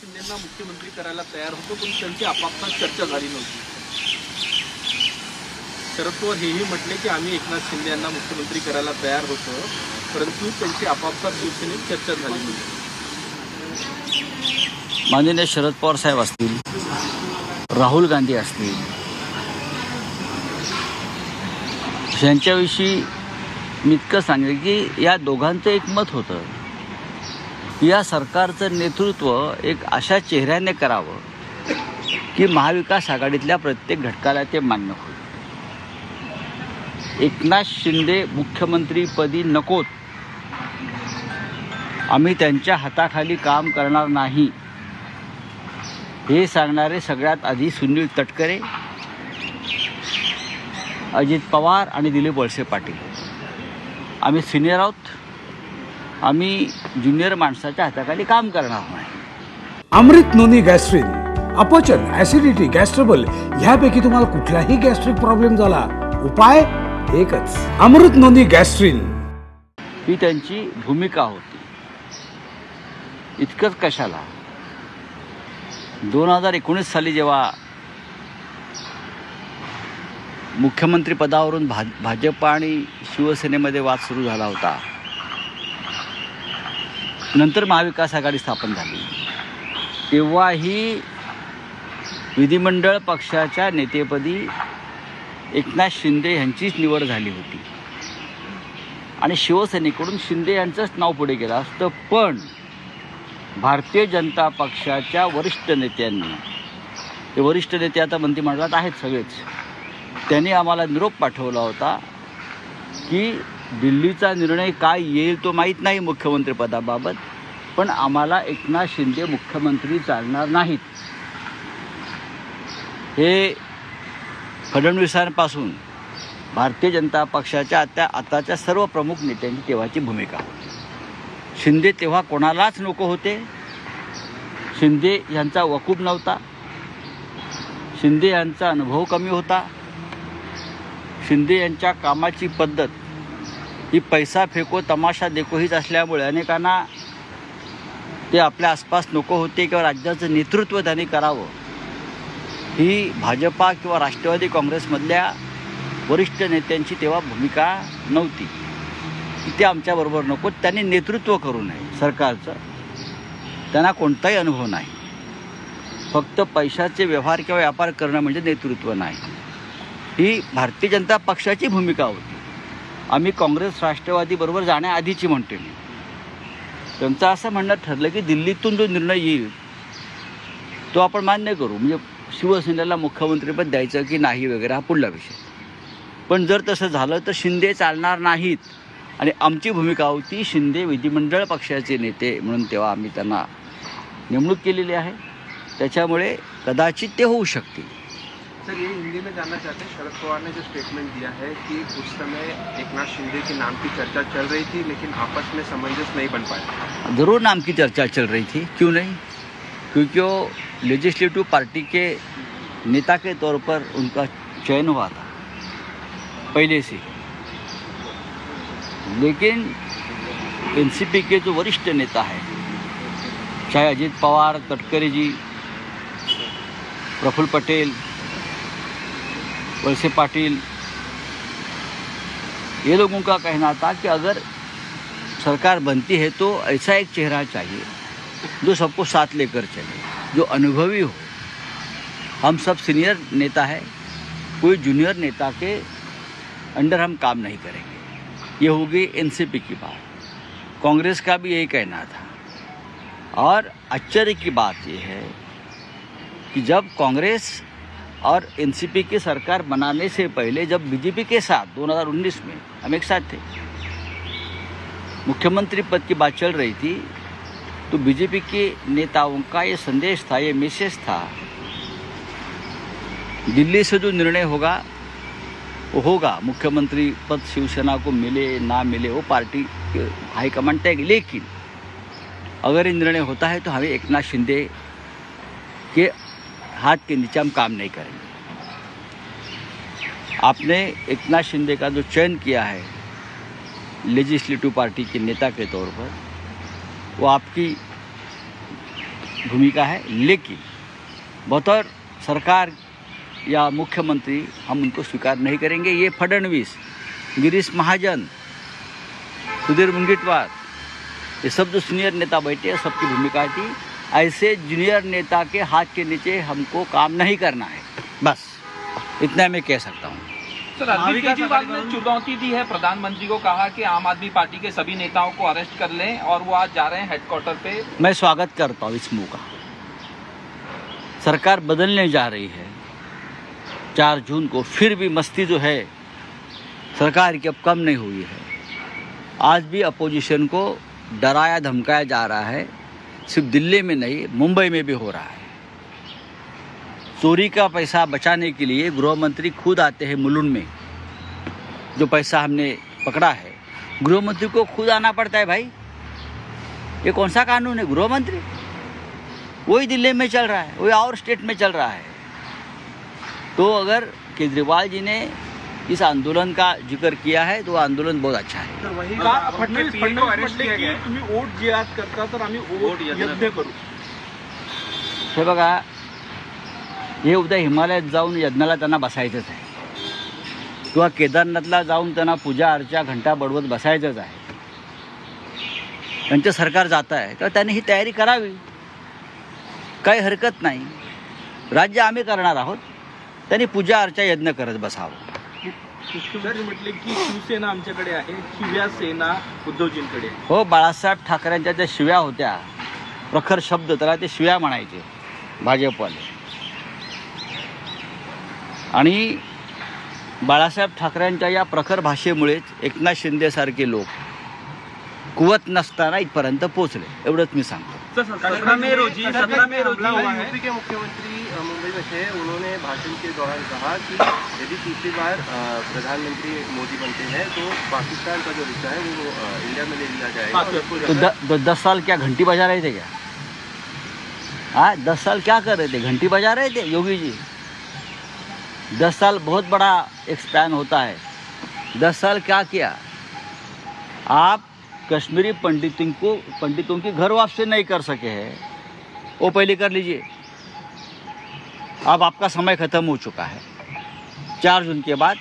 शिंदेंना मुख्यमंत्री करायला तयार होतो, पण त्यांची आपापसात चर्चा झाली नव्हती. शरद पवार हेही म्हटले की आम्ही एकनाथ शिंदे यांना मुख्यमंत्री करायला तयार होतो, परंतु त्यांची आपापसात शिवसेनेत चर्चा झाली नव्हती. माननीय शरद पवार साहेब असतील, राहुल गांधी असतील, यांच्याविषयी मी इतकं सांगेन की या दोघांचं एक मत होतं की या सरकारचं नेतृत्व एक अशा चेहऱ्याने करावं की महाविकास आघाडीतल्या प्रत्येक घटकाला ते मान्य होईल. एकनाथ शिंदे मुख्यमंत्रीपदी नकोत, आम्ही त्यांच्या हाताखाली काम करणार नाही, हे सांगणारे सगळ्यात आधी सुनील तटकरे, अजित पवार आणि दिलीप वळसे पाटील. आम्ही सिनियर आहोत, आम्ही ज्युनियर माणसाच्या हाताखाली काम करणार नाही. अमृत नोनी गॅस्ट्रिन, अपचन, ऍसिडिटी, गॅस्ट्रबल ह्यापैकी तुम्हाला कुठलाही गॅस्ट्रिक प्रॉब्लेम झाला, उपाय एकच, अमृत नोनी गॅस्ट्रिन. ही त्यांची भूमिका होती. इतकंच कशाला, 2019 साली जेव्हा मुख्यमंत्री पदावरून भाजप आणि शिवसेनेमध्ये वाद सुरू झाला होता, नंतर महाविकास आघाडी स्थापन झाली, तेव्हाही विधिमंडळ पक्षाच्या नेतेपदी एकनाथ शिंदे यांचीच निवड झाली होती आणि शिवसेनेकडून शिंदे यांचंच नाव पुढे गेलं असतं. पण भारतीय जनता पक्षाच्या वरिष्ठ नेत्यांनी, ते वरिष्ठ नेते आता मंत्रिमंडळात आहेत सगळेच, त्यांनी आम्हाला निरोप पाठवला होता की दिल्लीचा निर्णय काय येईल तो माहीत नाही मुख्यमंत्रीपदाबाबत, पण आम्हाला एकनाथ शिंदे मुख्यमंत्री चालणार नाहीत. हे फडणवीसांपासून भारतीय जनता पक्षाच्या आताच्या सर्व प्रमुख नेत्यांची तेव्हाची भूमिका होती. शिंदे तेव्हा कोणालाच नको होते. शिंदे यांचा वकूफ नव्हता, शिंदे यांचा अनुभव कमी होता, शिंदे यांच्या कामाची पद्धत ही पैसा फेको तमाशा देखो हीच असल्यामुळे अनेकांना ते आपल्या आसपास नको होते किंवा राज्याचं नेतृत्व त्यांनी करावं ही भाजपा किंवा राष्ट्रवादी काँग्रेसमधल्या वरिष्ठ नेत्यांची तेव्हा भूमिका नव्हती की ते आमच्याबरोबर नको, त्यांनी नेतृत्व करू नये सरकारचं, त्यांना कोणताही अनुभव नाही. फक्त पैशाचे व्यवहार किंवा व्यापार करणं म्हणजे नेतृत्व नाही, ही भारतीय जनता पक्षाची भूमिका होती. आम्ही काँग्रेस राष्ट्रवादीबरोबर जाण्याआधीची म्हणते मी. त्यांचं असं म्हणणं ठरलं की दिल्लीतून जो निर्णय येईल तो आपण मान्य करू, म्हणजे शिवसेनेला मुख्यमंत्रीपद द्यायचं की नाही वगैरे हा पुढला विषय. पण जर तसं झालं तर शिंदे चालणार नाहीत आणि आमची भूमिका होती शिंदे विधिमंडळ पक्षाचे नेते म्हणून तेव्हा आम्ही त्यांना नेमणूक केलेली आहे, त्याच्यामुळे कदाचित ते होऊ शकतील. सर, ये हिंदी में जानना चाहते हैं, शरद पवार ने जो स्टेटमेंट दिया है कि उस समय एकनाथ शिंदे के नाम की चर्चा चल रही थी लेकिन आपस में सामंजस्य नहीं बन पाया. ज़रूर नाम की चर्चा चल रही थी, क्यों नहीं, क्योंकि वो लेजिस्लेटिव पार्टी के नेता के तौर पर उनका चयन हुआ था पहले से. लेकिन एनसीपी के जो वरिष्ठ नेता है, चाहे अजित पवार, तटकरे जी, प्रफुल्ल पटेल, वलसे पाटिल, ये लोगों का कहना था कि अगर सरकार बनती है तो ऐसा एक चेहरा चाहिए जो सबको साथ लेकर चले, जो अनुभवी हो. हम सब सीनियर नेता है, कोई जूनियर नेता के अंडर हम काम नहीं करेंगे. ये होगी एनसीपी की बात. कांग्रेस का भी यही कहना था. और आश्चर्य की बात यह है कि जब कांग्रेस और एनसीपी की सरकार बनाने से पहले जब बीजेपी के साथ 2019 में हम एक साथ थे, मुख्यमंत्री पद की बात चल रही थी, तो बीजेपी के नेताओं का ये संदेश था, ये मैसेज था, दिल्ली से जो निर्णय होगा वो होगा, मुख्यमंत्री पद शिवसेना को मिले ना मिले वो पार्टी के हाईकमांड तय, लेकिन अगर ये निर्णय होता है तो हमें एकनाथ शिंदे के हाथ के नीचे हम काम नहीं करेंगे. आपने एकनाथ शिंदे का जो चयन किया है लेजिस्लेटिव पार्टी के नेता के तौर पर, वो आपकी भूमिका है, लेकिन बतौर सरकार या मुख्यमंत्री हम उनको स्वीकार नहीं करेंगे। ये फडणवीस, गिरीश महाजन, सुधीर मुनगंटीवार, ये सब जो सीनियर नेता बैठे हैं, सबकी भूमिका थी ऐसे जूनियर नेता के हाथ के नीचे हमको काम नहीं करना है, बस इतना मैं कह सकता हूँ। सर, अरविंद केजरीवाल ने चुनौती दी है प्रधानमंत्री को, कहा कि आम आदमी पार्टी के सभी नेताओं को अरेस्ट कर लें और वो आज जा रहे हैं हेडक्वार्टर पे। मैं स्वागत करता हूँ इस मूव का। सरकार बदलने जा रही है 4 जून को, फिर भी मस्ती जो है सरकार की अब कम नहीं हुई है। आज भी अपोजिशन को डराया धमकाया जा रहा है, सिर्फ दिल्ली में नहीं मुंबई में भी हो रहा है। चोरी का पैसा बचाने के लिए गृह मंत्री खुद आते हैं मुलुंड में, जो पैसा हमने पकड़ा है गृह मंत्री को खुद आना पड़ता है। भाई ये कौन सा कानून है? गृह मंत्री वही दिल्ली में चल रहा है, वही और स्टेट में चल रहा है। तो अगर केजरीवाल जी ने इस आंदोलन का जिक्र किया है तो आंदोलन बहुत अच्छा है। तर वही फडणवीस म्हटले की तुम्ही वोट जिहाद करता तर आम्ही वोट यज्ञ करू। हे बघा, हे उद्या हिमालयात जाऊन यज्ञाला त्यांना बसायचंच आहे, किंवा केदारनाथला जाऊन त्यांना पूजा अर्चा घंटा बडवत बसायचंच आहे। त्यांचं सरकार जातं आहे तर त्यांनी ही तयारी करावी, काही हरकत नाही। राज्य आम्ही करणार आहोत, त्यांनी पूजा अर्चा यज्ञ करत बसावं। मुख्यमंत्री म्हटले की शिवसेना आमच्याकडे आहे, शिवसेना उद्धवजींकडे आहे। हो, बाळासाहेब ठाकरेंच्या ज्या शिव्या होत्या, प्रखर शब्द, त्याला ते शिव्या म्हणायचे भाजपवाले। आणि बाळासाहेब ठाकरेंच्या या प्रखर भाषेमुळेच एकनाथ शिंदेसारखे लोक कुवत नसताना इथपर्यंत पोहोचले, एवढंच मी सांगतो। 17 मई रोजी यूपी के मुख्यमंत्री मुंबई में थे। उन्होंने भाषण के दौरान कहा कि यदि तीसरी बार प्रधानमंत्री मोदी बनते हैं तो पाकिस्तान का जो हिस्सा है वो इंडिया में ले लिया जाएगा। तो 10 साल क्या घंटी बजा रहे थे क्या? हाँ, 10 साल क्या कर रहे थे? घंटी बजा रहे थे योगी जी? 10 साल बहुत बड़ा एक स्पैन होता है। 10 साल क्या किया? आप कश्मीरी पंडितों की घर वापसी नहीं कर सके हैं, वो पहले कर लीजिए। अब आपका समय खत्म हो चुका है। 4 जून के बाद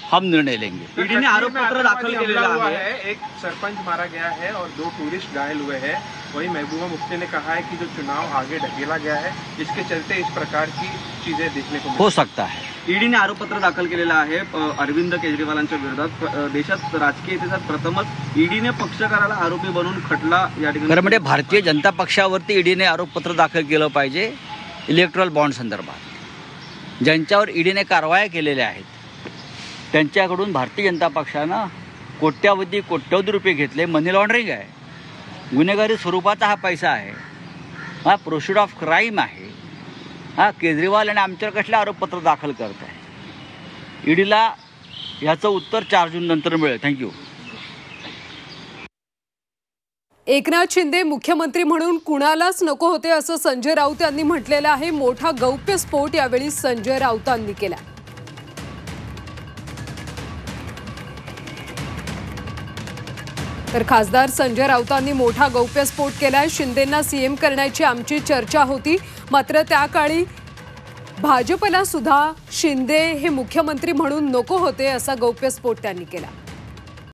हम निर्णय लेंगे। ईडी ने आरोप पत्र दाखल किया है। एक सरपंच मारा गया है और 2 टूरिस्ट घायल हुए हैं। वही महबूबा मुफ्ती ने कहा है कि जो चुनाव आगे ढकेला गया है, इसके चलते इस प्रकार की चीजें देखने को हो सकता है। ईडीने आरोपपत्र दाखल केलेलं आहे अरविंद केजरीवालांच्या विरोधात। देशात राजकीय इतिहासात प्रथमच ईडीने पक्षकाराला आरोपी बनवून खटला या ठिकाणी। खरं म्हणजे भारतीय जनता पक्षावरती ईडीने आरोपपत्र दाखल केलं पाहिजे इलेक्ट्रल बॉन्ड संदर्भात। ज्यांच्यावर ईडीने कारवाया केलेल्या आहेत त्यांच्याकडून भारतीय जनता पक्षानं कोट्यवधी रुपये घेतले। मनी लॉन्ड्रिंग आहे, गुन्हेगारी स्वरूपाचा हा पैसा आहे, हा प्रोसिड ऑफ क्राईम आहे। हा केजरीवाल आणि आमच्यावर कसले आरोपपत्र दाखल करत आहे? ईडीला याचं उत्तर 4 जून नंतर मिळेल। थँक्यू। एकनाथ शिंदे मुख्यमंत्री म्हणून कुणालाच नको होते असं संजय राऊत यांनी म्हटलेलं आहे। मोठा गौप्यस्फोट यावेळी संजय राऊतांनी केला। तर खासदार संजय राऊतांनी मोठा गौप्यस्फोट केलाय। शिंदेंना सीएम करण्याची आमची चर्चा होती, मात्र त्या काळी भाजपला सुद्धा शिंदे हे मुख्यमंत्री म्हणून नको होते असा गौप्यस्फोट त्यांनी केला।